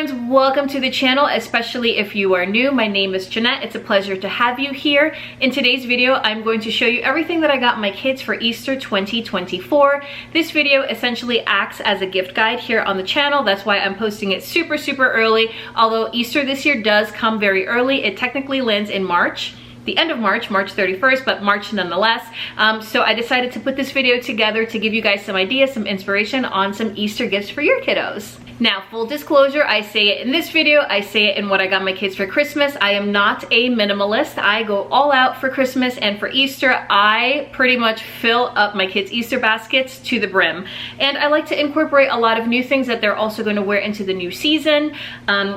friends, welcome to the channel, especially if you are new. My name is Jeanette. It's a pleasure to have you here. In today's video, I'm going to show you everything that I got my kids for Easter 2024. This video essentially acts as a gift guide here on the channel. That's why I'm posting it super early. Although Easter this year does come very early, it technically lands in March. The end of March 31st, but March nonetheless. So I decided to put this video together to give you guys some ideas, some inspiration on some Easter gifts for your kiddos. Now, full disclosure, I say it in this video, I say it in what I got my kids for Christmas. I am not a minimalist. I go all out for Christmas, and for Easter, I pretty much fill up my kids' Easter baskets to the brim. And I like to incorporate a lot of new things that they're also going to wear into the new season.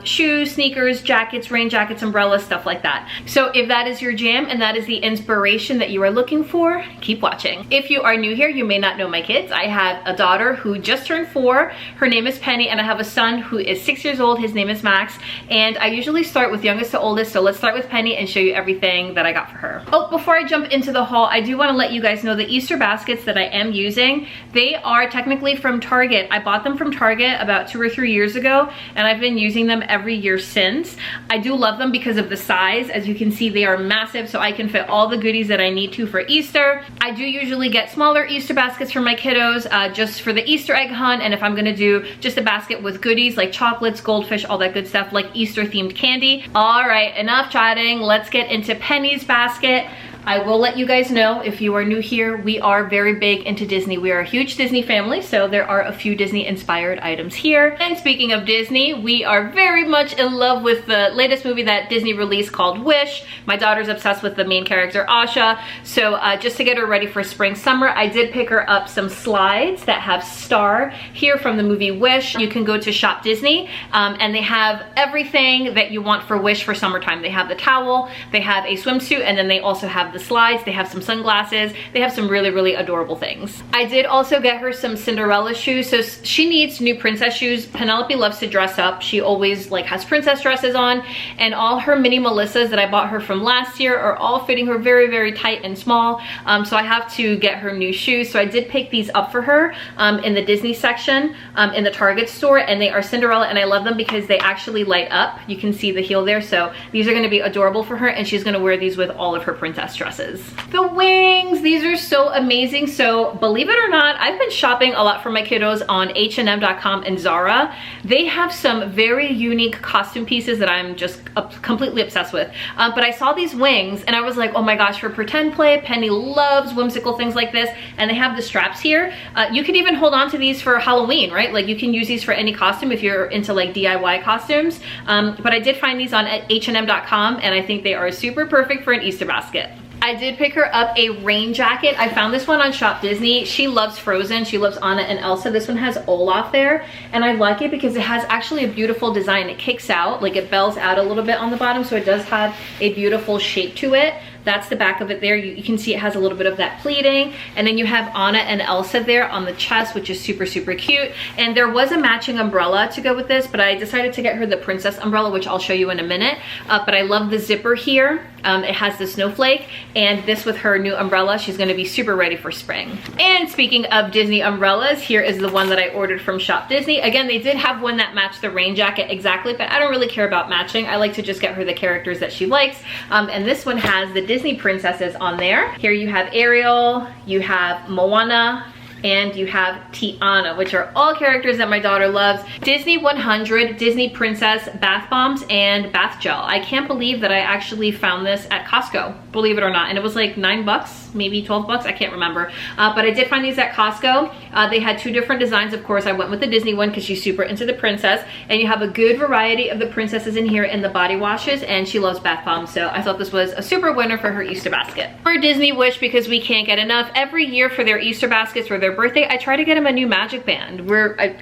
Shoes, sneakers, jackets, rain jackets, umbrellas, stuff like that. So if that is your jam and that is the inspiration that you are looking for, keep watching. If you are new here, you may not know my kids. I have a daughter who just turned 4. Her name is Penny, and I have a son who is 6 years old. His name is Max, and I usually start with youngest to oldest, so let's start with Penny and show you everything that I got for her. Oh, before I jump into the haul, I do want to let you guys know the Easter baskets that I am using, they are technically from Target. I bought them from Target about 2 or 3 years ago, and I've been using them every year since. I do love them because of the size. As you can see, they are massive, so I can fit all the goodies that I need to for Easter. I do usually get smaller Easter baskets for my kiddos, just for the Easter egg hunt, and if I'm gonna do just a basket with goodies like chocolates, goldfish, all that good stuff, like Easter themed candy. All right, enough chatting. Let's get into Penny's basket. I will let you guys know, if you are new here, we are very big into Disney. We are a huge Disney family, so there are a few Disney inspired items here. And speaking of Disney, we are very much in love with the latest movie that Disney released called Wish. My daughter's obsessed with the main character, Asha. So just to get her ready for spring, summer, I did pick her up some slides that have Star here from the movie Wish. You can go to Shop Disney, and they have everything that you want for Wish for summertime. They have the towel, they have a swimsuit, and then they also have the slides, they have some sunglasses, they have some really adorable things. I did also get her some Cinderella shoes, so she needs new princess shoes. Penelope loves to dress up. She always like has princess dresses on, and all her mini Melissas that I bought her from last year are all fitting her very tight and small, so I have to get her new shoes. So I did pick these up for her in the Disney section in the Target store, and they are Cinderella, and I love them because they actually light up. You can see the heel there, so these are going to be adorable for her, and she's going to wear these with all of her princess dresses. The wings, these are so amazing. So believe it or not, I've been shopping a lot for my kiddos on H&M.com and Zara. They have some very unique costume pieces that I'm just completely obsessed with. But I saw these wings and I was like, oh my gosh, for pretend play, Penny loves whimsical things like this. And they have the straps here. You could even hold on to these for Halloween, right? Like you can use these for any costume if you're into like DIY costumes. But I did find these on H&M.com, and I think they are super perfect for an Easter basket. I did pick her up a rain jacket. I found this one on Shop Disney. She loves Frozen. She loves Anna and Elsa. This one has Olaf there, and I like it because it has actually a beautiful design. It kicks out, like it bells out a little bit on the bottom, so it does have a beautiful shape to it. That's the back of it there. You can see it has a little bit of that pleating, and then you have Anna and Elsa there on the chest, which is super cute. And there was a matching umbrella to go with this, but I decided to get her the princess umbrella, which I'll show you in a minute. But I love the zipper here. It has the snowflake, and this with her new umbrella, she's gonna be super ready for spring. And speaking of Disney umbrellas, here is the one that I ordered from Shop Disney. Again, they did have one that matched the rain jacket exactly, but I don't really care about matching. I like to just get her the characters that she likes. And this one has the Disney princesses on there. Here you have Ariel, you have Moana, and you have Tiana, which are all characters that my daughter loves. Disney 100 Disney Princess bath bombs and bath gel. I can't believe that I actually found this at Costco, believe it or not. And it was like $9, maybe 12 bucks, I can't remember. But I did find these at Costco. They had 2 different designs. Of course, I went with the Disney one because she's super into the princess. And you have a good variety of the princesses in here in the body washes, and she loves bath bombs. So I thought this was a super winner for her Easter basket. For Disney Wish, because we can't get enough, every year for their Easter baskets or their birthday, I try to get them a new magic band.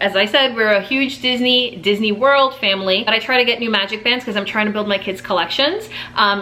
As I said, we're a huge Disney World family, but I try to get new magic bands because I'm trying to build my kids' collections.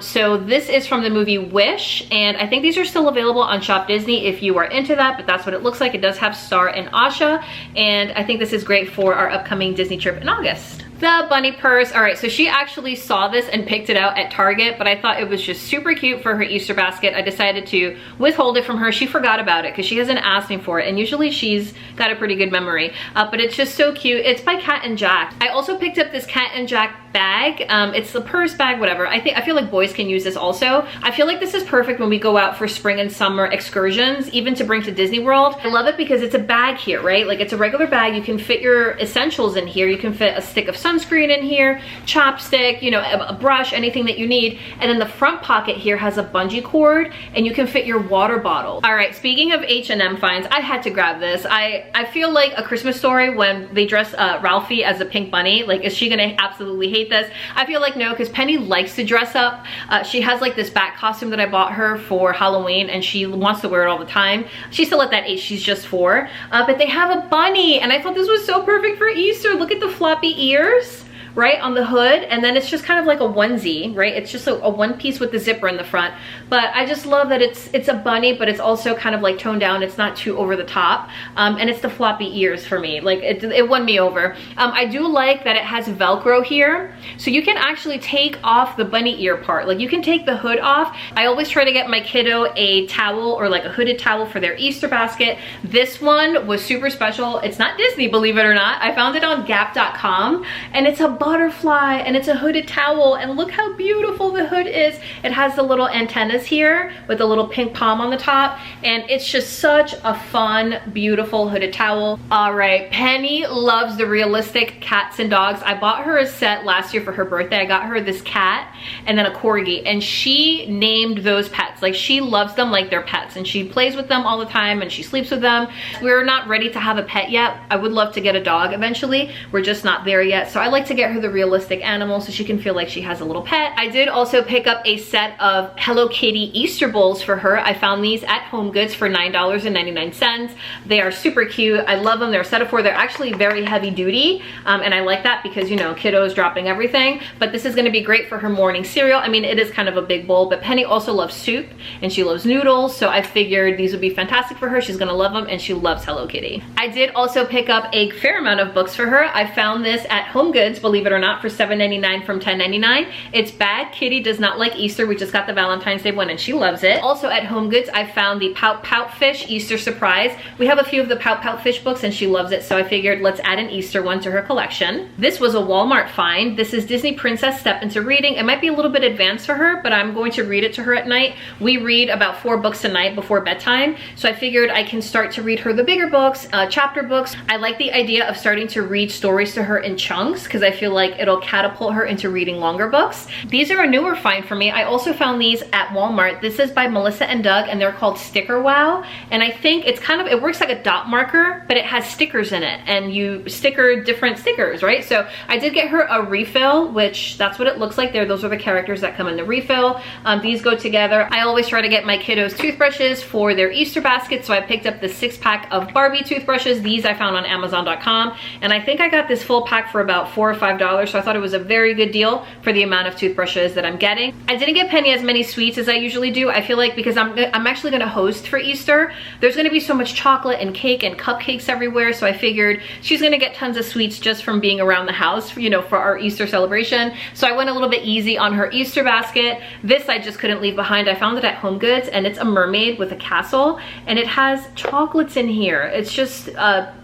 So this is from the movie Wish, and I think these are still available on Shop Disney if you are into that, but that's what it looks like. It does have Star and Asha, and I think this is great for our upcoming Disney trip in August. The bunny purse. All right, so she actually saw this and picked it out at Target, but I thought it was just super cute for her Easter basket. I decided to withhold it from her. She forgot about it because she hasn't asked me for it, and usually she's got a pretty good memory, but it's just so cute. It's by Cat and Jack. I also picked up this Cat and Jack bag. It's the purse bag, whatever. I feel like boys can use this also. I feel like this is perfect when we go out for spring and summer excursions, even to bring to Disney World. I love it because it's a bag here, right? Like, it's a regular bag. You can fit your essentials in here. You can fit a stick of sunscreen in here, chopstick, you know, a brush, anything that you need. And then the front pocket here has a bungee cord, and you can fit your water bottle. All right, speaking of H&M finds, I had to grab this. I feel like A Christmas Story when they dress Ralphie as a pink bunny. Like, is she gonna absolutely hate this? I feel like no, because Penny likes to dress up. She has like this bat costume that I bought her for Halloween, and she wants to wear it all the time. She's still at that age, she's just 4. But they have a bunny, and I thought this was so perfect for Easter. Look at the floppy ears, right, on the hood, and then it's just kind of like a onesie, right? It's just a one piece with the zipper in the front. But I just love that it's a bunny, but it's also kind of like toned down. It's not too over the top, and it's the floppy ears for me. Like, it won me over. I do like that it has Velcro here, so you can actually take off the bunny ear part. Like, you can take the hood off. I always try to get my kiddo a towel or like a hooded towel for their Easter basket. This one was super special. It's not Disney, believe it or not. I found it on Gap.com, and it's a butterfly, and it's a hooded towel, and look how beautiful the hood is. It has the little antennas here with the little pink palm on the top, and it's just such a fun, beautiful hooded towel. All right, Penny loves the realistic cats and dogs. I bought her a set last year for her birthday. I got her this cat and then a corgi, and she named those pets. Like, she loves them like they're pets, and she plays with them all the time, and she sleeps with them. We're not ready to have a pet yet. I would love to get a dog eventually. We're just not there yet, so I like to get her the realistic animal so she can feel like she has a little pet. I did also pick up a set of Hello Kitty Easter bowls for her. I found these at HomeGoods for $9.99. They are super cute. I love them. They're a set of 4. They're actually very heavy duty, and I like that because, you know, kiddos dropping everything. But this is going to be great for her morning cereal. I mean, it is kind of a big bowl, but Penny also loves soup and she loves noodles, so I figured these would be fantastic for her. She's going to love them, and she loves Hello Kitty. I did also pick up a fair amount of books for her. I found this at HomeGoods, believe it or not, for $7.99 from $10.99. It's Bad Kitty Does Not Like Easter. We just got the Valentine's Day one, and she loves it. Also at HomeGoods, I found the Pout Pout Fish Easter Surprise. We have a few of the Pout Pout Fish books, and she loves it, so I figured let's add an Easter one to her collection. This was a Walmart find. This is Disney Princess Step Into Reading. It might be a little bit advanced for her, but I'm going to read it to her at night. We read about 4 books a night before bedtime, so I figured I can start to read her the bigger books, chapter books. I like the idea of starting to read stories to her in chunks because I feel like it'll catapult her into reading longer books. These are a newer find for me. I also found these at Walmart. This is by Melissa and Doug, and they're called Sticker Wow, and I think it's kind of, it works like a dot marker, but it has stickers in it, and you sticker different stickers, right? So I did get her a refill, which that's what it looks like there. Those are the characters that come in the refill. These go together. I always try to get my kiddos toothbrushes for their Easter basket, so I picked up the 6-pack of Barbie toothbrushes. These I found on Amazon.com, and I think I got this full pack for about $4 or $5, so I thought it was a very good deal for the amount of toothbrushes that I'm getting. I didn't get Penny as many sweets as I usually do. I feel like because I'm actually gonna host for Easter, there's gonna be so much chocolate and cake and cupcakes everywhere, so I figured she's gonna get tons of sweets just from being around the house, you know, for our Easter celebration. So I went a little bit easy on her Easter basket. This I just couldn't leave behind. I found it at HomeGoods, and it's a mermaid with a castle, and it has chocolates in here. It's just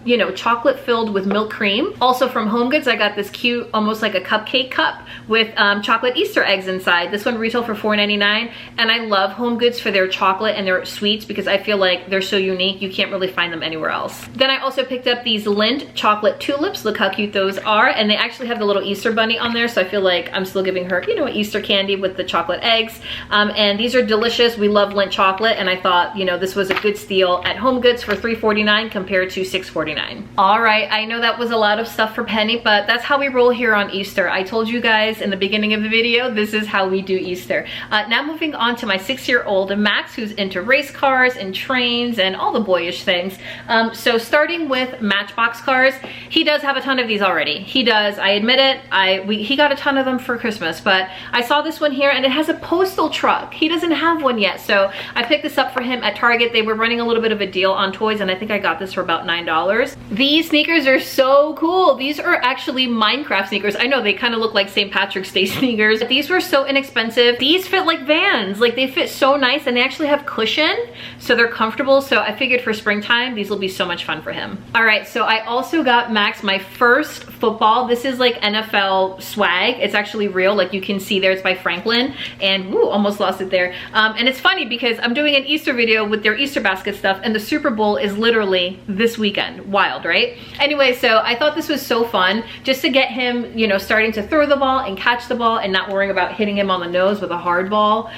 you know, chocolate filled with milk cream. Also from HomeGoods, I got this cute, almost like a cupcake cup with chocolate Easter eggs inside. This one retailed for $4.99, and I love HomeGoods for their chocolate and their sweets because I feel like they're so unique. You can't really find them anywhere else. Then I also picked up these Lindt chocolate tulips. Look how cute those are, and they actually have the little Easter bunny on there, so I feel like I'm still giving her, you know, Easter candy with the chocolate eggs. And these are delicious. We love Lindt chocolate, and I thought, you know, this was a good steal at HomeGoods for $3.49 compared to $6.49. All right, I know that was a lot of stuff for Penny, but that's how we roll here on Easter. I told you guys in the beginning of the video, this is how we do Easter. Now moving on to my 6-year-old Max, who's into race cars and trains and all the boyish things. So starting with Matchbox cars, he does have a ton of these already. He does, I admit it. He got a ton of them for Christmas, but I saw this one here, and it has a postal truck. He doesn't have one yet, so I picked this up for him at Target. They were running a little bit of a deal on toys, and I think I got this for about $9. These sneakers are so cool. These are actually Minecraft Minecraft sneakers. I know they kind of look like St. Patrick's Day sneakers. These were so inexpensive. These fit like Vans. Like they fit so nice, and they actually have cushion, so they're comfortable. So I figured for springtime, these will be so much fun for him. All right, so I also got Max my first football. This is like NFL swag. It's actually real, like you can see there, it's by Franklin, and woo, almost lost it there. And it's funny because I'm doing an Easter video with their Easter basket stuff, and the Super Bowl is literally this weekend. Wild, right? Anyway, so I thought this was so fun just to get him, you know, starting to throw the ball and catch the ball and not worrying about hitting him on the nose with a hard ball.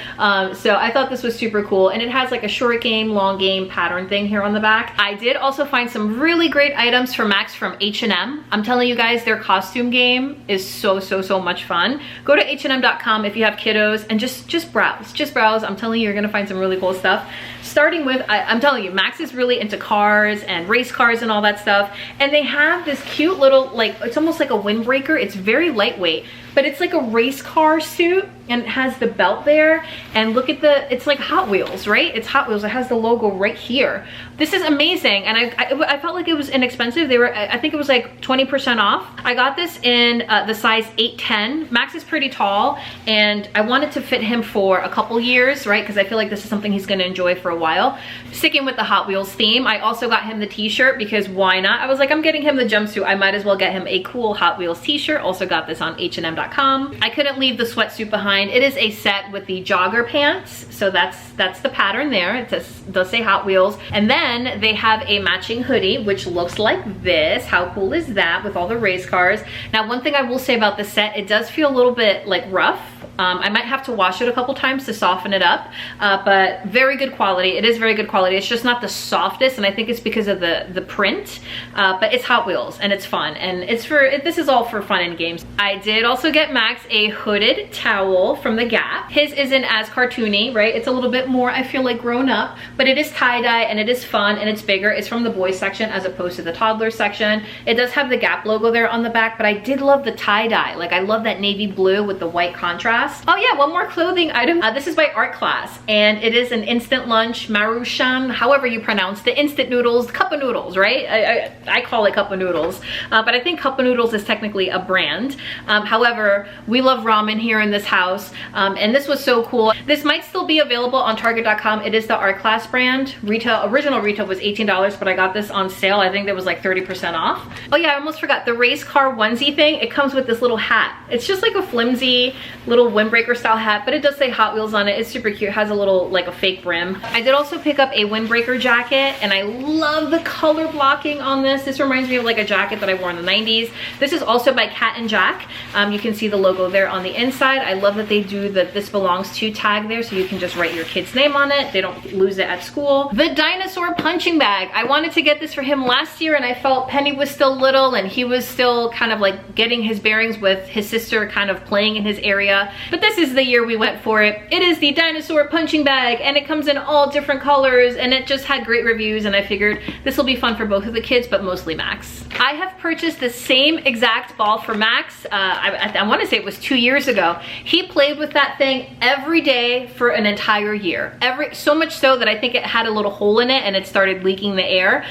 So I thought this was super cool, and it has like a short game, long game pattern thing here on the back. I did also find some really great items for Max from H&M. I'm telling you guys, their costume game is so much fun. Go to hm.com if you have kiddos and just browse. I'm telling you, you're gonna find some really cool stuff. Starting with, I'm telling you, Max is really into cars and race cars and all that stuff. And they have this cute little, like, it's almost like a windbreaker. It's very lightweight, but it's like a race car suit, and it has the belt there. And look at it's like Hot Wheels, right? It's Hot Wheels. It has the logo right here. This is amazing. And I felt like it was inexpensive. They were, I think it was like 20% off. I got this in the size 8'10". Max is pretty tall, and I wanted to fit him for a couple years, right? Because I feel like this is something he's gonna enjoy for a while. Sticking with the Hot Wheels theme, I also got him the t-shirt because why not? I was like, I'm getting him the jumpsuit, I might as well get him a cool Hot Wheels t-shirt. Also got this on hm.com. I couldn't leave the sweatsuit behind. It is a set with the jogger pants, so that's the pattern there. It does say Hot Wheels. And then they have a matching hoodie, which looks like this. How cool is that, with all the race cars? Now, one thing I will say about this set, it does feel a little bit like rough. I might have to wash it a couple times to soften it up, but very good quality. It is very good quality. It's just not the softest, and I think it's because of the print, but it's Hot Wheels and it's fun, and this is all for fun and games. I did also get Max a hooded towel from the Gap. His isn't as cartoony, right? It's a little bit more, I feel like, grown up, but it is tie-dye and it is fun and it's bigger. It's from the boys section as opposed to the toddler section. It does have the Gap logo there on the back, but I did love the tie-dye. Like, I love that navy blue with the white contrast. Oh yeah, one more clothing item. This is by Art Class, and it is an instant lunch, Maruchan, however you pronounce the instant noodles, cup of noodles, right? I call it cup of noodles, but I think cup of noodles is technically a brand. However, we love ramen here in this house, and this was so cool. This might still be available on Target.com. It is the Art Class brand. Original retail was $18, but I got this on sale. I think there was like 30% off. Oh yeah, I almost forgot the race car onesie thing. It comes with this little hat. It's just like a flimsy little windbreaker style hat, but it does say Hot Wheels on it. It's super cute. It has a little, like a fake brim. I did also pick up a windbreaker jacket, and I love the color blocking on this. This reminds me of like a jacket that I wore in the 90s. This is also by Cat and Jack. You can see the logo there on the inside. I love that they do the "This belongs to" tag there, so you can just write your kid's name on it. They don't lose it at school. The dinosaur punching bag. I wanted to get this for him last year, and I felt Penny was still little and he was still kind of like getting his bearings with his sister kind of playing in his area. But this is the year we went for it. It is the dinosaur punching bag, and it comes in all different colors, and it just had great reviews, and I figured this will be fun for both of the kids, but mostly Max. I have purchased the same exact ball for Max. I want to say it was 2 years ago. He played with that thing every day for an entire year. So much so that I think it had a little hole in it and it started leaking the air.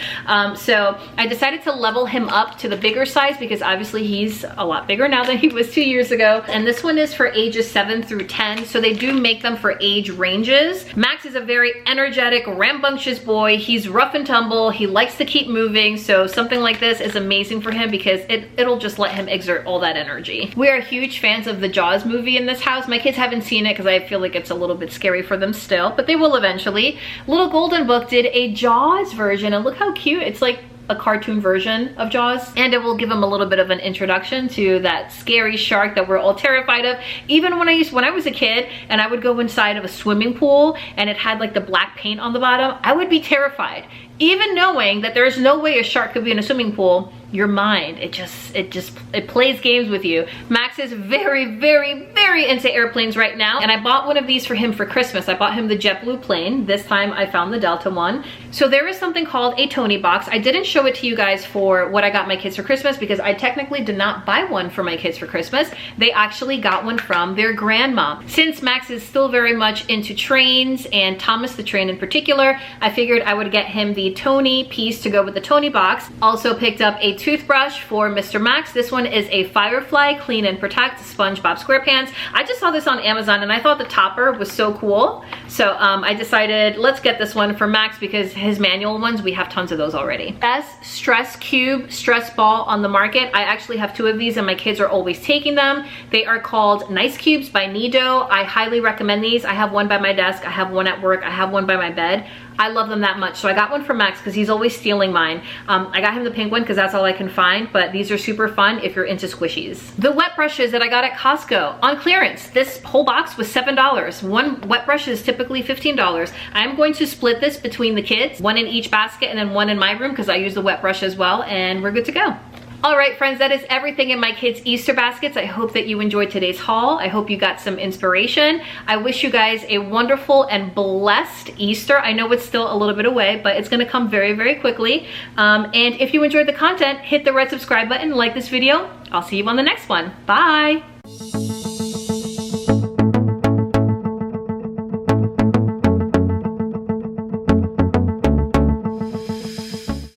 So I decided to level him up to the bigger size because obviously he's a lot bigger now than he was 2 years ago. And this one is for ages 7 through 10. So they do make them for age ranges. Max is a very energetic, rambunctious boy. He's rough and tumble. He likes to keep moving. So something like this is amazing for him because it'll just let him exert all that energy. We are huge fans of the Jaws movie in this house. My kids haven't seen it because I feel like it's a little bit scary for them still, but they will eventually. Little Golden Book did a Jaws version, and look how cute. It's like a cartoon version of Jaws, and it will give them a little bit of an introduction to that scary shark that we're all terrified of. Even when I was a kid and I would go inside of a swimming pool and it had like the black paint on the bottom, I would be terrified. Even knowing that there's no way a shark could be in a swimming pool, your mind, it plays games with you. Max is very into airplanes right now, and I bought one of these for him for Christmas. I bought him the JetBlue plane. This time I found the Delta one. So there is something called a Tony box. I didn't show it to you guys for what I got my kids for Christmas because I technically did not buy one for my kids for Christmas. They actually got one from their grandma. Since Max is still very much into trains, and Thomas the Train in particular, I figured I would get him the the Tony piece to go with the Tony box. Also picked up a toothbrush for Mr. Max. This one is a Firefly Clean and Protect SpongeBob SquarePants. I just saw this on Amazon and I thought the topper was so cool. So I decided let's get this one for Max because his manual ones, we have tons of those already. Best Stress Cube Stress Ball on the market. I actually have 2 of these and my kids are always taking them. They are called Nice Cubes by Nido. I highly recommend these. I have one by my desk, I have one at work, I have one by my bed. I love them that much. So I got one for Max because he's always stealing mine. I got him the pink one because that's all I can find, but these are super fun if you're into squishies. The wet brushes that I got at Costco on clearance. This whole box was $7. One wet brush is typically $15. I'm going to split this between the kids, one in each basket and then one in my room because I use the wet brush as well, and we're good to go. All right, friends, that is everything in my kids' Easter baskets. I hope that you enjoyed today's haul. I hope you got some inspiration. I wish you guys a wonderful and blessed Easter. I know it's still a little bit away, but it's gonna come very, very quickly. And if you enjoyed the content, hit the red subscribe button, like this video. I'll see you on the next one. Bye.